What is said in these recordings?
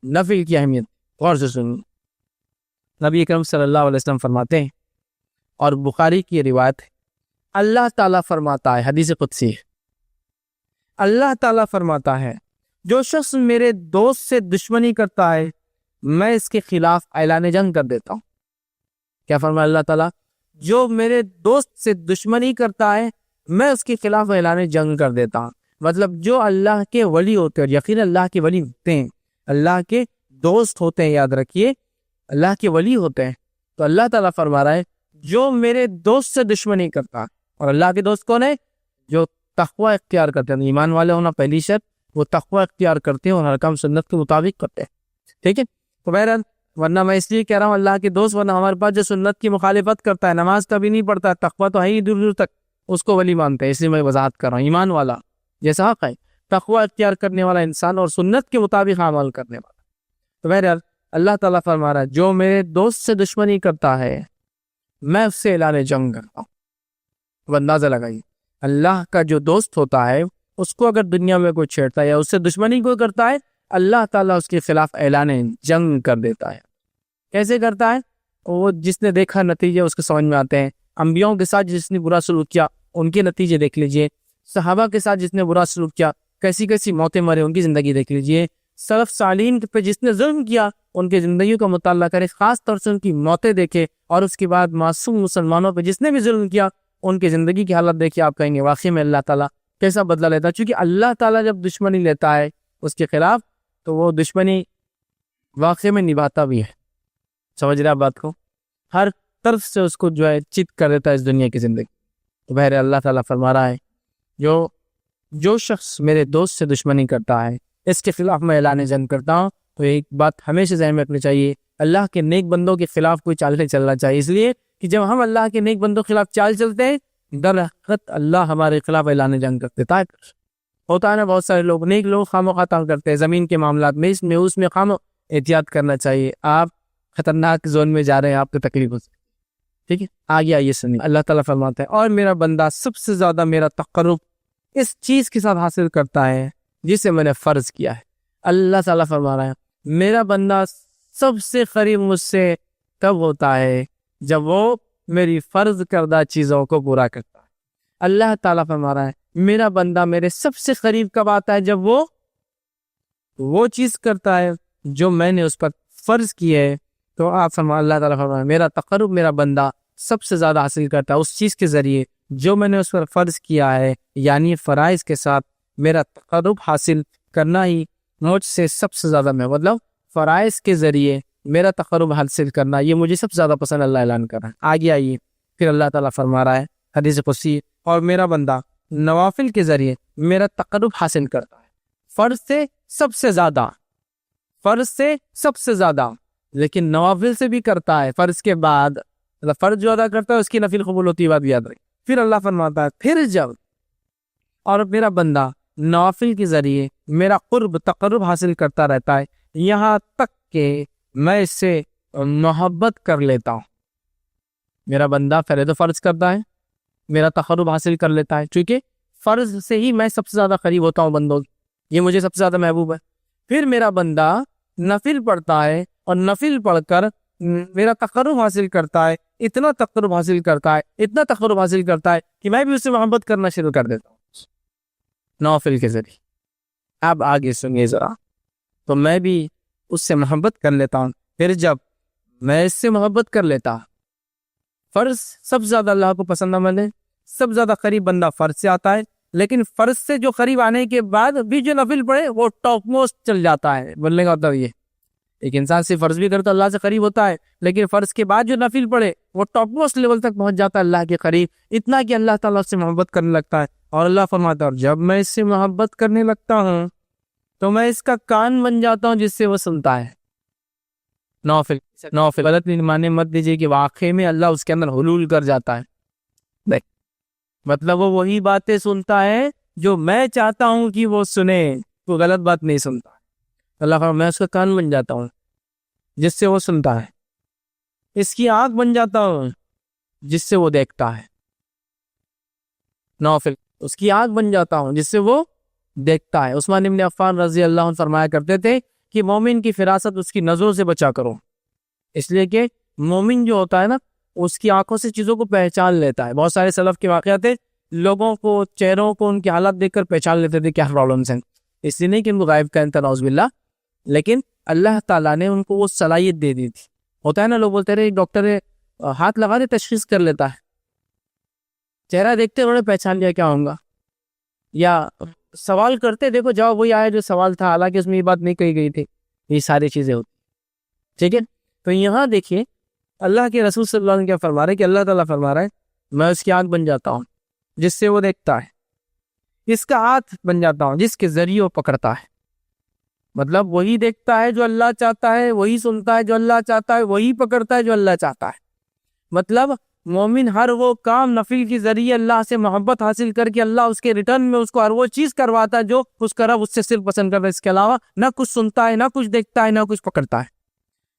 نفل کی اہمیت غور سے سنیے. نبی اکرم صلی اللہ علیہ وسلم فرماتے ہیں، اور بخاری کی روایت ہے، اللہ تعالیٰ فرماتا ہے، حدیث قدسی ہے، اللہ تعالیٰ فرماتا ہے جو شخص میرے دوست سے دشمنی کرتا ہے میں اس کے خلاف اعلان جنگ کر دیتا ہوں. کیا فرمایا اللہ تعالیٰ؟ جو میرے دوست سے دشمنی کرتا ہے میں اس کے خلاف اعلان جنگ کر دیتا ہوں. مطلب جو اللہ کے ولی ہوتے ہیں، اور یقین اللہ کے ولی ہوتے ہیں، اللہ کے دوست ہوتے ہیں، یاد رکھیے اللہ کے ولی ہوتے ہیں. تو اللہ تعالیٰ فرما رہا ہے جو میرے دوست سے دشمنی کرتا ہے، اور اللہ کے دوست کون ہے؟ جو تقوی اختیار کرتے ہیں. ایمان والے ہونا پہلی شرط، وہ تقوی اختیار کرتے ہیں اور حکم سنت کے مطابق کرتے ہیں. ٹھیک ہے، تو بہرحال ورنہ میں اس لیے کہہ رہا ہوں اللہ کے دوست، ورنہ ہمارے پاس جو سنت کی مخالفت کرتا ہے، نماز کبھی نہیں پڑھتا ہے، تقوی تو ہے ہی دور دور تک، اس کو ولی مانتے ہیں. اس لیے میں وضاحت کر رہا ہوں، ایمان والا جیسا حق ہے، تقوی اختیار کرنے والا انسان اور سنت کے مطابق عمل کرنے والا. تو بہرحال اللہ تعالیٰ فرما رہا ہے جو میرے دوست سے دشمنی کرتا ہے میں اس سے اعلان جنگ کرتا ہوں. اب اندازہ لگائیے، اللہ کا جو دوست ہوتا ہے اس کو اگر دنیا میں کوئی چھیڑتا ہے یا اس سے دشمنی کوئی کرتا ہے، اللہ تعالیٰ اس کے خلاف اعلان جنگ کر دیتا ہے. کیسے کرتا ہے؟ وہ جس نے دیکھا نتیجے اس کے سمجھ میں آتے ہیں. انبیاؤں کے ساتھ جس نے برا سلوک کیا ان کے نتیجے دیکھ لیجئے، صحابہ کے ساتھ جس نے برا سلوک کیا کیسی کیسی موتیں مرے ان کی زندگی دیکھ لیجئے، سلف صالحین پہ جس نے ظلم کیا ان کی زندگیوں کا مطالعہ کرے، خاص طور سے ان کی موتیں دیکھے، اور اس کے بعد معصوم مسلمانوں پہ جس نے بھی ظلم کیا ان کی زندگی کی حالت دیکھے، آپ کہیں گے واقعی میں اللہ تعالیٰ کیسا بدلہ لیتا ہے. چونکہ اللہ تعالیٰ جب دشمنی لیتا ہے اس کے خلاف تو وہ دشمنی واقعی میں نبھاتا بھی ہے. سمجھ رہے آپ بات کو؟ ہر طرف سے اس کو جو ہے چت کر دیتا ہے اس دنیا کی زندگی. تو بہر اللہ تعالیٰ فرما رہا ہے جو شخص میرے دوست سے دشمنی کرتا ہے اس کے خلاف میں اعلان جنگ کرتا ہوں. تو ایک بات ہمیشہ ذہن میں رکھنی چاہیے، اللہ کے نیک بندوں کے خلاف کوئی چال نہیں چلنا چاہیے، اس لیے کہ جب ہم اللہ کے نیک بندوں کے خلاف چال چلتے ہیں در حقیقت اللہ ہمارے خلاف اعلان جنگ کر دیتا ہے. ہوتا ہے نا بہت سارے لوگ، نیک لوگ خام و خطا کرتے ہیں زمین کے معاملات میں، اس میں خام احتیاط کرنا چاہیے. آپ خطرناک زون میں جا رہے ہیں، آپ کو تکلیف ہو سکتی. ٹھیک ہے، آگے آئیے سنیے. اللہ تعالیٰ فرماتا ہے اور میرا بندہ سب سے زیادہ میرا تقرب اس چیز کے ساتھ حاصل کرتا ہے جسے میں نے فرض کیا ہے. اللہ تعالیٰ فرما رہا ہے میرا بندہ سب سے قریب مجھ سے تب ہوتا ہے جب وہ میری فرض کردہ چیزوں کو پورا کرتا ہے. اللہ تعالیٰ فرما رہا ہے میرا بندہ میرے سب سے قریب کب آتا ہے؟ جب وہ چیز کرتا ہے جو میں نے اس پر فرض کی ہے. تو آپ فرما اللہ تعالیٰ فرما رہا ہے میرا تقرب میرا بندہ سب سے زیادہ حاصل کرتا ہے اس چیز کے ذریعے جو میں نے اس پر فرض کیا ہے، یعنی فرائض کے ساتھ میرا تقرب حاصل کرنا ہی مجھ سے سب سے زیادہ میں، مطلب فرائض کے ذریعے میرا تقرب حاصل کرنا یہ مجھے سب سے زیادہ پسند اللہ اعلان کر رہا ہے. آگے آئیے پھر اللہ تعالیٰ فرما رہا ہے حدیث قدسی اور میرا بندہ نوافل کے ذریعے میرا تقرب حاصل کرتا ہے فرض سے سب سے زیادہ، لیکن نوافل سے بھی کرتا ہے فرض کے بعد. مطلب فرض جو ادا کرتا ہے اس کی نفل قبول ہوتی ہے، بات یاد رکھیں. پھر اللہ فرماتا ہے پھر جب اور میرا بندہ نوافل کے ذریعے میرا تقرب حاصل کرتا رہتا ہے یہاں تک کہ میں اس سے محبت کر لیتا ہوں. میرا بندہ پہلے تو فرض کرتا ہے، میرا تقرب حاصل کر لیتا ہے، چونکہ فرض سے ہی میں سب سے زیادہ قریب ہوتا ہوں بندوں، یہ مجھے سب سے زیادہ محبوب ہے. پھر میرا بندہ نفل پڑھتا ہے اور نفل پڑھ کر میرا تقرب حاصل کرتا ہے، اتنا تقرب حاصل کرتا ہے کہ میں بھی اس سے محبت کرنا شروع کر دیتا ہوں نوافل کے ذریعے. اب آگے سنیے ذرا، تو میں بھی اس سے محبت کر لیتا ہوں. پھر جب میں اس سے محبت کر لیتا، فرض سب سے زیادہ اللہ کو پسند ہے، سب سے زیادہ قریب بندہ فرض سے آتا ہے، لیکن فرض سے جو قریب آنے کے بعد بھی جو نفل پڑھے وہ ٹاپ موسٹ چل جاتا ہے. بولنے کا مطلب یہ ایک انسان سے فرض بھی کرتا اللہ سے قریب ہوتا ہے، لیکن فرض کے بعد جو نفل پڑھے وہ ٹاپ موسٹ لیول تک پہنچ جاتا ہے اللہ کے قریب، اتنا کہ اللہ تعالیٰ اس سے محبت کرنے لگتا ہے. اور اللہ فرماتا ہے اور جب میں اس سے محبت کرنے لگتا ہوں تو میں اس کا کان بن جاتا ہوں جس سے وہ سنتا ہے. نوافل غلط معنی مت دیجیے کہ واقعی میں اللہ اس کے اندر حلول کر جاتا ہے، نہیں، مطلب وہ وہی باتیں سنتا ہے جو میں چاہتا ہوں کہ وہ سنے، وہ غلط بات نہیں سنتا. اللہ فرماتا میں اس کا کان بن جاتا ہوں جس سے وہ سنتا ہے، اس کی آنکھ بن جاتا ہوں جس سے وہ دیکھتا ہے. نوافل اس کی آنکھ بن جاتا ہوں جس سے وہ دیکھتا ہے. عثمان بن عفان رضی اللہ عنہ فرمایا کرتے تھے کہ مومن کی فراست اس کی نظروں سے بچا کرو، اس لیے کہ مومن جو ہوتا ہے نا اس کی آنکھوں سے چیزوں کو پہچان لیتا ہے۔ بہت سارے سلف کے واقعات ہیں، لوگوں کو چہروں کو ان کے حالات دیکھ کر پہچان لیتے تھے کیا پرابلمس ہیں، اس لیے نہیں کہ ان کو غائب کا نعوذ باللہ، لیکن اللہ تعالیٰ نے ان کو وہ صلاحیت دے دی تھی۔ ہوتا ہے نا لوگ بولتے رہے ایک ڈاکٹر ہے ہاتھ لگا دے تشخیص کر لیتا ہے، چہرہ دیکھتے انہوں نے پہچان لیا کیا ہوگا، یا سوال کرتے دیکھو جواب وہی آیا جو سوال تھا، حالانکہ اس میں یہ بات نہیں کہی گئی تھی۔ یہ ساری چیزیں ہوتی، ٹھیک ہے۔ تو یہاں دیکھیے اللہ کے رسول صلی اللہ علیہ وسلم کیا فرما رہے ہیں کہ اللہ تعالیٰ فرما رہا ہے میں اس کی آنکھ بن جاتا ہوں جس سے وہ دیکھتا ہے، اس کا ہاتھ بن جاتا ہوں جس کے ذریعے وہ پکڑتا ہے۔ مطلب وہی دیکھتا ہے جو اللہ چاہتا ہے، وہی سنتا ہے جو اللہ چاہتا ہے، وہی پکڑتا ہے جو اللہ چاہتا ہے۔ مطلب مومن ہر وہ کام نفل کے ذریعے اللہ سے محبت حاصل کر کے اللہ اس کے ریٹرن میں اس کو ہر وہ چیز کرواتا ہے جو اس کا رب اس سے صرف پسند کرتا ہے، اس کے علاوہ نہ کچھ سنتا ہے، نہ کچھ دیکھتا ہے، نہ کچھ پکڑتا ہے۔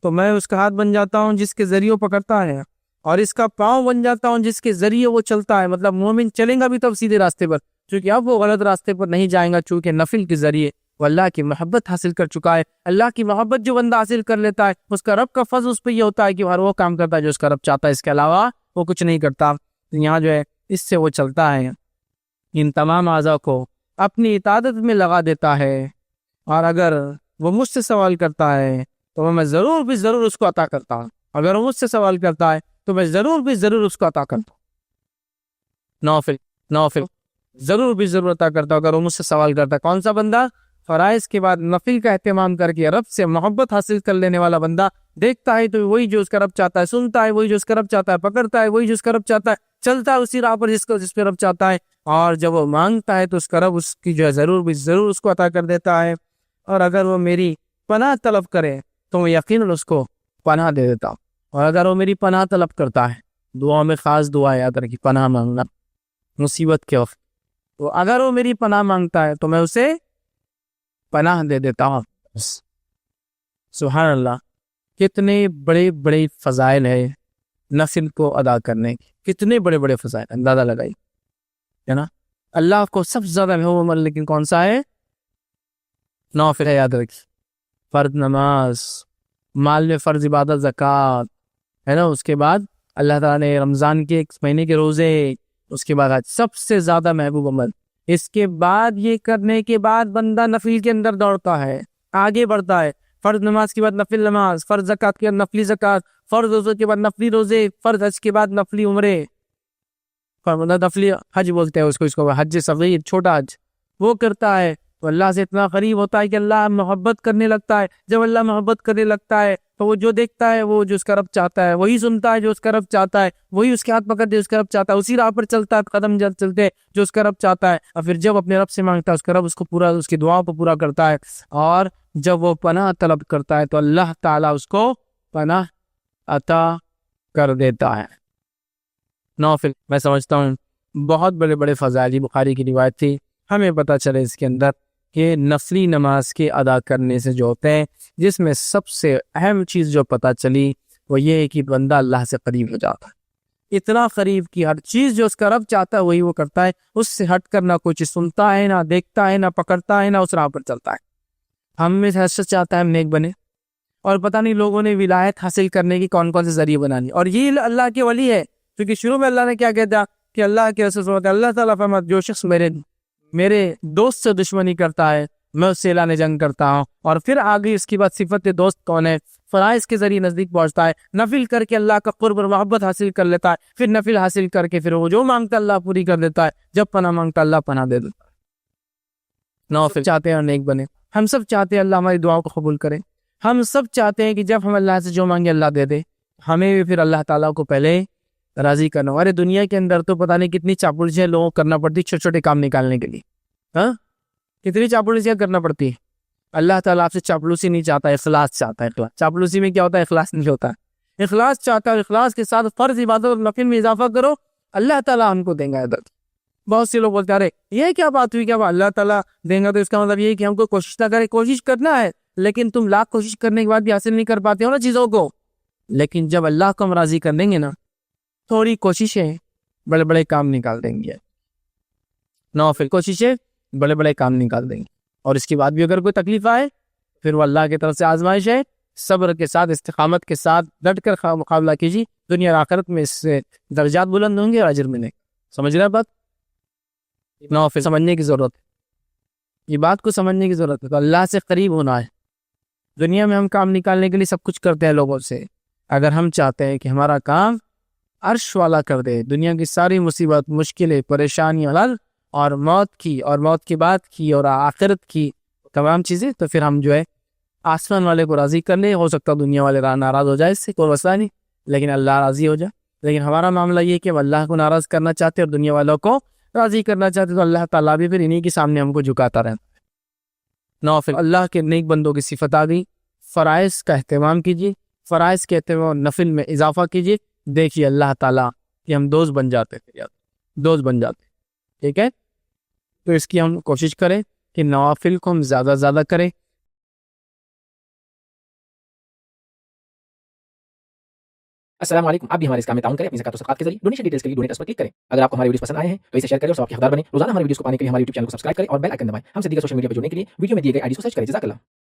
تو میں اس کا ہاتھ بن جاتا ہوں جس کے ذریعے وہ پکڑتا ہے، اور اس کا پاؤں بن جاتا ہوں جس کے ذریعے وہ چلتا ہے۔ مطلب مومن چلیں گا بھی تب سیدھے راستے پر، چونکہ اب وہ غلط راستے پر نہیں جائیں گا، چونکہ نفل کے ذریعے وہ اللہ کی محبت حاصل کر چکا ہے۔ اللہ کی محبت جو بندہ حاصل کر لیتا ہے اس کا رب کا فضل اس پہ یہ ہوتا ہے کہ وہ ہر وہ کام کرتا ہے جو اس کا رب چاہتا ہے، اس کے علاوہ وہ کچھ نہیں کرتا۔ یہاں جو ہے اس سے وہ چلتا ہے، ان تمام اعضاء کو اپنی اطاعت میں لگا دیتا ہے، اور اگر وہ مجھ سے سوال کرتا ہے تو میں ضرور بھی ضرور اس کو عطا کرتا ہوں، اگر وہ مجھ سے سوال کرتا ہے تو میں ضرور بھی ضرور اس کو عطا کرتا ہوں، نوفل ضرور بھی ضرور عطا کرتا ہوں اگر وہ مجھ سے سوال کرتا ہے۔ کون سا بندہ؟ فرائض کے بعد نفل کا اہتمام کر کے رب سے محبت حاصل کر لینے والا بندہ، دیکھتا ہے تو وہی جو اس کا رب چاہتا ہے، سنتا ہے وہی جو اس کا رب چاہتا ہے، پکڑتا ہے وہی جو اس کا رب چاہتا ہے، چلتا ہے اسی راہ پر جس پہ رب چاہتا ہے، اور جب وہ مانگتا ہے تو اس کا رب اس کی جو ہے ضرور بھی ضرور اس کو عطا کر دیتا ہے۔ اور اگر وہ میری پناہ طلب کرے تو میں یقیناً اس کو پناہ دے دیتا ہوں، اور اگر وہ میری پناہ طلب کرتا ہے، دعا میں خاص دعا یاد رکھی، پناہ مانگنا مصیبت کے وقت، تو اگر وہ میری پناہ مانگتا ہے تو میں اسے پناہ دے دیتا ہوں۔ سبحان اللہ، کتنے بڑے بڑے فضائل ہے نفل کو ادا کرنے کی، کتنے بڑے بڑے فضائل، اندازہ لگائی ہے نا۔ اللہ کو سب سے زیادہ محبوب عمل لیکن کون سا ہے؟ نوافل ہے، یاد رکھی، فرض نماز، مال میں فرض عبادت زکوٰۃ ہے نا، اس کے بعد اللہ تعالیٰ نے رمضان کے ایک مہینے کے روزے، اس کے بعد سب سے زیادہ محبوب عمل۔ اس کے بعد یہ کرنے کے بعد بندہ نفل کے اندر دوڑتا ہے، آگے بڑھتا ہے، فرض نماز کے بعد نفل نماز، فرض زکوٰۃ کے بعد نفلی زکوٰۃ، فرض روزے کے بعد نفلی روزے، فرض حج کے بعد نفلی عمرے، نفلی حج بولتے ہیں اس کو حج صغیر، چھوٹا حج، وہ کرتا ہے تو اللہ سے اتنا قریب ہوتا ہے کہ اللہ محبت کرنے لگتا ہے۔ جب اللہ محبت کرنے لگتا ہے تو وہ جو دیکھتا ہے وہ جو اس کا رب چاہتا ہے، وہی سنتا ہے جو اس کا رب چاہتا ہے، وہی اس کے ہاتھ پکڑ دے اس کا رب چاہتا ہے، اسی راہ پر چلتا ہے، قدم چلتے جو اس کا رب چاہتا ہے، اور پھر جب اپنے رب سے مانگتا ہے اس کا رب اس کو پورا، اس کی دعاؤں کو پورا کرتا ہے، اور جب وہ پناہ طلب کرتا ہے تو اللہ تعالیٰ اس کو پناہ عطا کر دیتا ہے۔ نوافل میں سمجھتا ہوں بہت بڑے بڑے فضائل، بخاری کی روایت تھی، ہمیں پتہ چلے اس کے اندر کہ نفلی نماز کے ادا کرنے سے جو ہوتے ہیں، جس میں سب سے اہم چیز جو پتہ چلی وہ یہ ہے کہ بندہ اللہ سے قریب ہو جاتا ہے، اتنا قریب کہ ہر چیز جو اس کا رب چاہتا ہے وہی وہ کرتا ہے، اس سے ہٹ کر نہ کوئی چیز سنتا ہے، نہ دیکھتا ہے، نہ پکڑتا ہے، نہ اس راہ پر چلتا ہے۔ ہم میں سے حسد چاہتا ہے ہم نیک بنے، اور پتہ نہیں لوگوں نے ولایت حاصل کرنے کی کون کون سے ذریعے بنانی، اور یہ اللہ کے ولی ہے، کیونکہ شروع میں اللہ نے کیا کہتا کہ اللہ کے رسول صلی اللہ علیہ وسلم، اللہ تعالیٰ فرماتا جو شخص میرے دوست سے دشمنی کرتا ہے میں اس سے اعلان جنگ کرتا ہوں، اور پھر آگے اس کی بات صفت دوست کون ہے، فرائض کے ذریعے نزدیک پہنچتا ہے، نفل کر کے اللہ کا قرب اور محبت حاصل کر لیتا ہے، پھر نفل حاصل کر کے پھر وہ جو مانگتا اللہ پوری کر دیتا ہے، جب پناہ مانگتا اللہ پناہ دے دیتا ہے۔ نوافل چاہتے ہیں نیک بنے، ہم سب چاہتے ہیں اللہ ہماری دعاؤں کو قبول کرے، ہم سب چاہتے ہیں کہ جب ہم اللہ سے جو مانگے اللہ دے دے، ہمیں بھی پھر اللہ تعالیٰ کو پہلے راضی کرنا۔ ہمارے دنیا کے اندر تو پتہ نہیں کتنی چاپلوسیاں لوگوں کو کرنا پڑتی چھوٹے چھوٹے کام نکالنے کے لیے، ہاں کتنی چاپلوسیاں کرنا پڑتی ہے۔ اللہ تعالیٰ آپ سے چاپلوسی نہیں چاہتا، اخلاص چاہتا ہے۔ اخلاص، چاپلوسی میں کیا ہوتا ہے؟ اخلاص نہیں ہوتا ہے، اخلاص چاہتا ہے، اخلاص کے ساتھ فرض عبادت اور نفل میں اضافہ کرو، اللہ تعالیٰ ہم کو دیں گا عدد۔ بہت سے لوگ بولتے ہیں ارے یہ کیا بات ہوئی، کیا اللہ تعالیٰ دیں گا، تو اس کا مطلب یہ ہے کہ ہم کو کوشش نہ کریں۔ کوشش کرنا ہے، لیکن تم لاکھ کوشش کرنے کے بعد بھی حاصل نہیں کر پاتے ہو نا چیزوں کو، لیکن جب اللہ کو ہم راضی کر دیں گے نا، تھوڑی کوششیں بڑے بڑے کام نکال دیں گے، نوافل کوششیں بڑے بڑے کام نکال دیں گے، اور اس کے بعد بھی اگر کوئی تکلیف آئے پھر وہ اللہ کی طرف سے آزمائش ہے. صبر کے ساتھ استقامت کے ساتھ ڈٹ کر مقابلہ کیجیے. دنیا اور آخرت میں اس سے درجات بلند ہوں گے اور اجر ملے. سمجھ رہے بات؟ نوافل سمجھنے کی ضرورت ہے, یہ بات کو سمجھنے کی ضرورت ہے. تو اللہ سے قریب ہونا ہے. دنیا میں ہم کام نکالنے کے لیے سب کچھ کرتے ہیں لوگوں سے. اگر ہم چاہتے ہیں کہ ہمارا کام عرش والا کر دے, دنیا کی ساری مصیبت, مشکلیں, پریشانیاں حل, اور موت کی اور موت کے بعد کی اور آخرت کی تمام چیزیں, تو پھر ہم جو ہے آسمان والے کو راضی کر لیں. ہو سکتا ہے دنیا والے ناراض ہو جائے, اس سے کوئی مسئلہ نہیں, لیکن اللہ راضی ہو جائے. لیکن ہمارا معاملہ یہ کہ ہم اللہ کو ناراض کرنا چاہتے اور دنیا والوں کو راضی کرنا چاہتے, تو اللہ تعالیٰ بھی پھر انہی کے سامنے ہم کو جھکاتا رہتا ہے. نوافل اللہ کے نیک بندوں کی صفت آ گئی. فرائض کا اہتمام کیجیے, فرائض کے اہتمام نفل میں اضافہ کیجیے. دیکھیے اللہ تعالیٰ کہ ہم دوست بن جاتے ہیں, دوست بن جاتے. ٹھیک ہے, تو اس کی ہم کوشش کریں کہ نوافل کو ہم زیادہ زیادہ کریں. السلام علیکم. آپ بھی ہمارے اس کام میں تعاون کریں اپنی زکات و صدقات کے ذریعے. ڈونیشن ڈیٹیلز کے لیے ڈونیٹ اس پر کلک کریں. اگر آپ کو ہمارے ویڈیوز پسند آئے ہیں تو اسے شیئر کریں اور سب کے حقدار بنیں. روزانہ ہمارے ویڈیوز کو پانے کے لیے ہمارے یوٹیوب چینل کو سبسکرائب کریں اور بیل آئکن دبائیں. ہم سے دیگر سوشل میڈیا پر جڑنے کے لیے ویڈیو میں دیے گئے آئی ڈی کو سرچ کریں. جزاک اللہ.